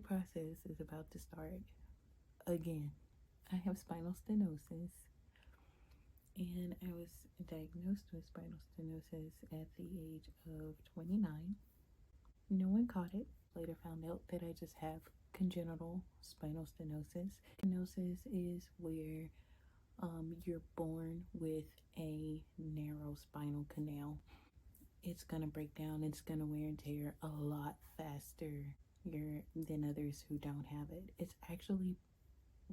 process is about to start again. I have spinal stenosis, and I was diagnosed with spinal stenosis at the age of 29. No one caught it. Later found out that I just have congenital spinal stenosis. Stenosis is where you're born with a narrow spinal canal. It's gonna break down, it's gonna wear and tear a lot faster than others who don't have it. It's actually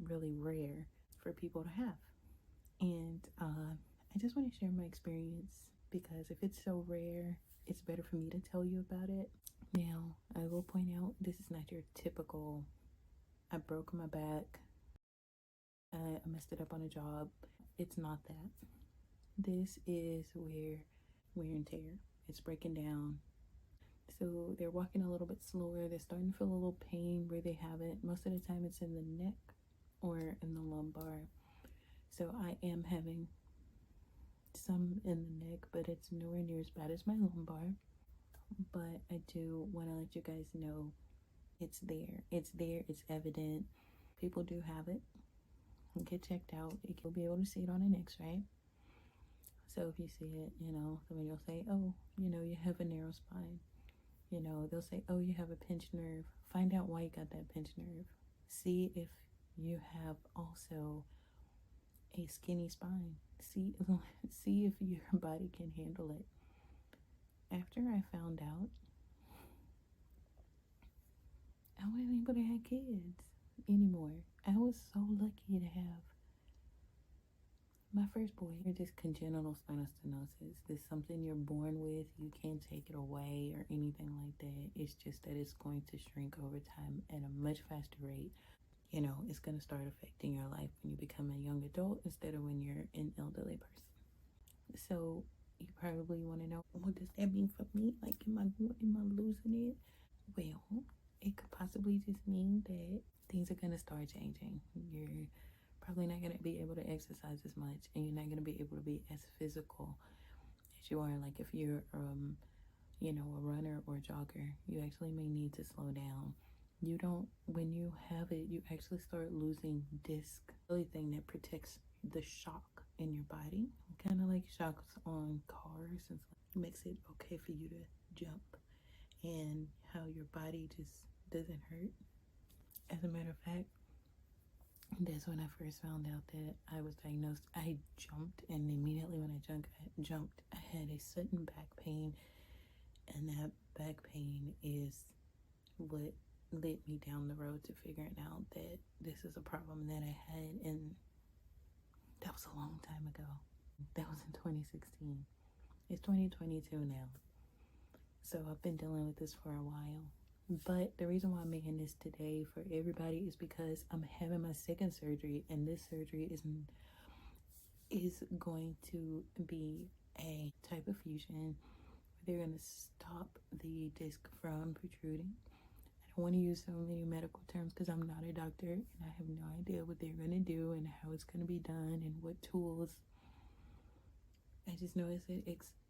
really rare for people to have. And I just want to share my experience, because if it's so rare, it's better for me to tell you about it. Now, I will point out, this is not your typical, I broke my back, I messed it up on a job. It's not that. This is where wear and tear. It's breaking down. So they're walking a little bit slower. They're starting to feel a little pain where they have it. Most of the time it's in the neck or in the lumbar. So I am having some in the neck, but it's nowhere near as bad as my lumbar. But I do want to let you guys know it's there. It's there. It's evident. People do have it. Get checked out. You'll be able to see it on an x-ray. So if you see it, somebody will say, oh, you have a narrow spine. They'll say, oh, you have a pinched nerve. Find out why you got that pinched nerve. See if you have also a skinny spine. See if your body can handle it. After I found out, I wasn't able to have kids anymore. I was so lucky to have my first boy. It's just congenital spinal stenosis. It's something you're born with. You can't take it away or anything like that. It's just that it's going to shrink over time at a much faster rate. It's going to start affecting your life when you become a young adult instead of when you're an elderly person. So you probably want to know, what does that mean for me? Like, am I losing it? Well, it could possibly just mean that things are going to start changing. You're probably not going to be able to exercise as much, and you're not going to be able to be as physical as you are. Like if you're, a runner or a jogger, you actually may need to slow down. When you have it, you actually start losing disc, the only thing that protects the shock in your body. Kind of like shocks on cars, and makes it okay for you to jump, and how your body just doesn't hurt. As a matter of fact, that's when I first found out that I was diagnosed. I jumped, and immediately when I jumped, I had a sudden back pain, and that back pain is what led me down the road to figuring out that this is a problem that I had, and that was a long time ago. That was in 2016. It's 2022 now. So I've been dealing with this for a while. But the reason why I'm making this today for everybody is because I'm having my second surgery, and this surgery is going to be a type of fusion. They're going to stop the disc from protruding. I don't want to use so many medical terms because I'm not a doctor, and I have no idea what they're going to do and how it's going to be done and what tools. I just know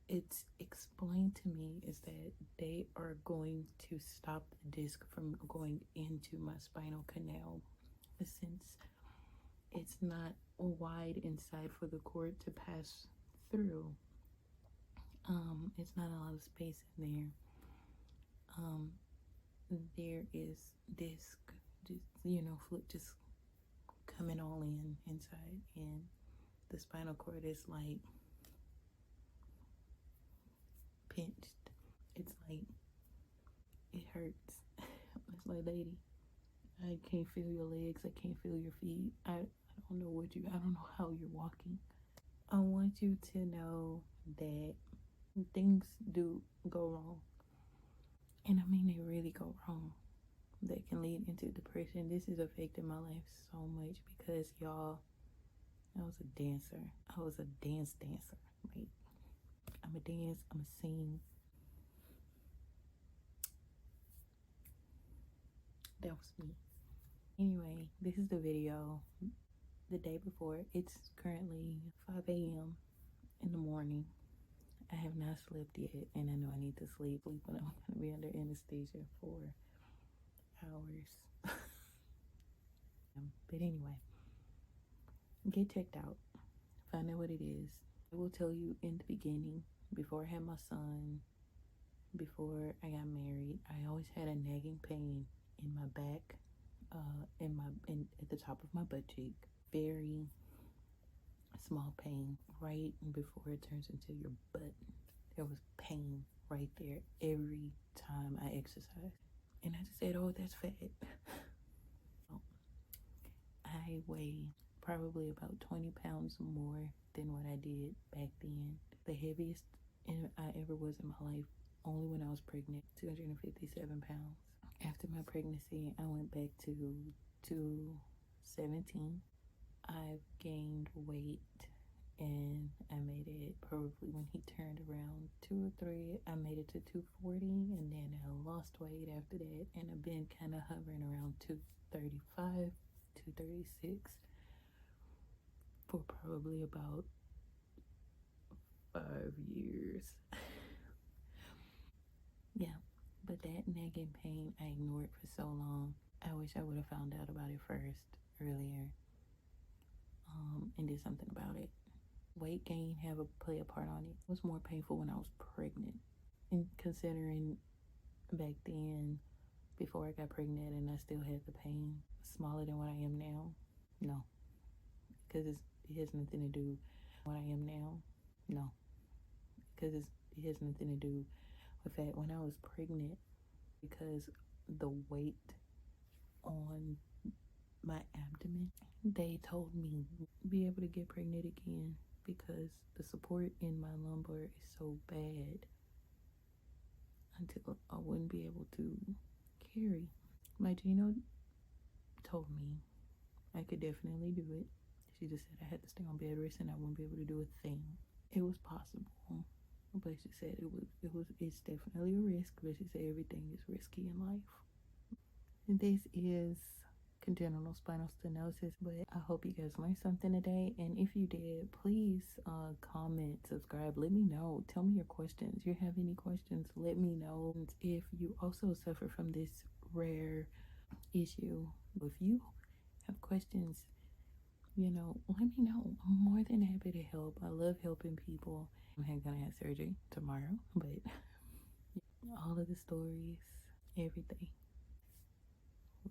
it's explained to me is that they are going to stop the disc from going into my spinal canal, since it's not wide inside for the cord to pass through. It's not a lot of space in there. There is disc, just coming all inside, and the spinal cord is like pinched. It's like, it hurts. It's like, lady, I can't feel your legs, I can't feel your feet. I don't know how you're walking. I want you to know that things do go wrong. And I mean, they really go wrong. That can lead into depression. This has affected my life so much because, y'all, I was a dancer. I was a dancer. Like, I'm a dance, I'm a sing. That was me. Anyway, this is the video the day before. It's currently 5 a.m. in the morning. I have not slept yet, and I know I need to sleep, but I'm going to be under anesthesia for hours. But anyway, get checked out. Find out what it is. I will tell you in the beginning, before I had my son, before I got married, I always had a nagging pain in my back, at the top of my butt cheek. Very small pain right before it turns into your butt. There was pain right there every time I exercised. And I just said, oh, that's fat. I weigh probably about 20 pounds more than what I did back then. The heaviest I ever was in my life, only when I was pregnant, 257 pounds. After my pregnancy, I went back to 217. I've gained weight, and I made it probably when he turned around 2 or 3. I made it to 240, and then I lost weight after that, and I've been kind of hovering around 235, 236 for probably about 5 years. Yeah, but that nagging pain, I ignored for so long. I wish I would have found out about it first, earlier, and did something about it. Weight gain play a part on it. It was more painful when I was pregnant. And considering back then, before I got pregnant and I still had the pain, smaller than what I am now, no. Because it has nothing to do with what I am now, no. Because it has nothing to do with that. When I was pregnant, because the weight on my abdomen, they told me be able to get pregnant again because the support in my lumbar is so bad until I wouldn't be able to carry. My Gino told me I could definitely do it. She just said I had to stay on bed rest and I wouldn't be able to do a thing. It was possible, but she said it's definitely a risk, but she said everything is risky in life. And this is congenital spinal stenosis, but I hope you guys learned something today, and if you did, please comment, subscribe, let me know, tell me your questions. If you have any questions, let me know. And if you also suffer from this rare issue, if you have questions, let me know. I'm more than happy to help. I love helping people. I'm gonna have surgery tomorrow, but all of the stories, everything.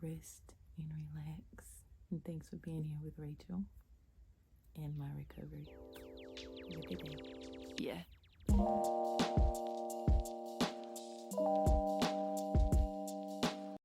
Rest and relax. And thanks for being here with Rachel and my recovery. Have a good day. Yeah.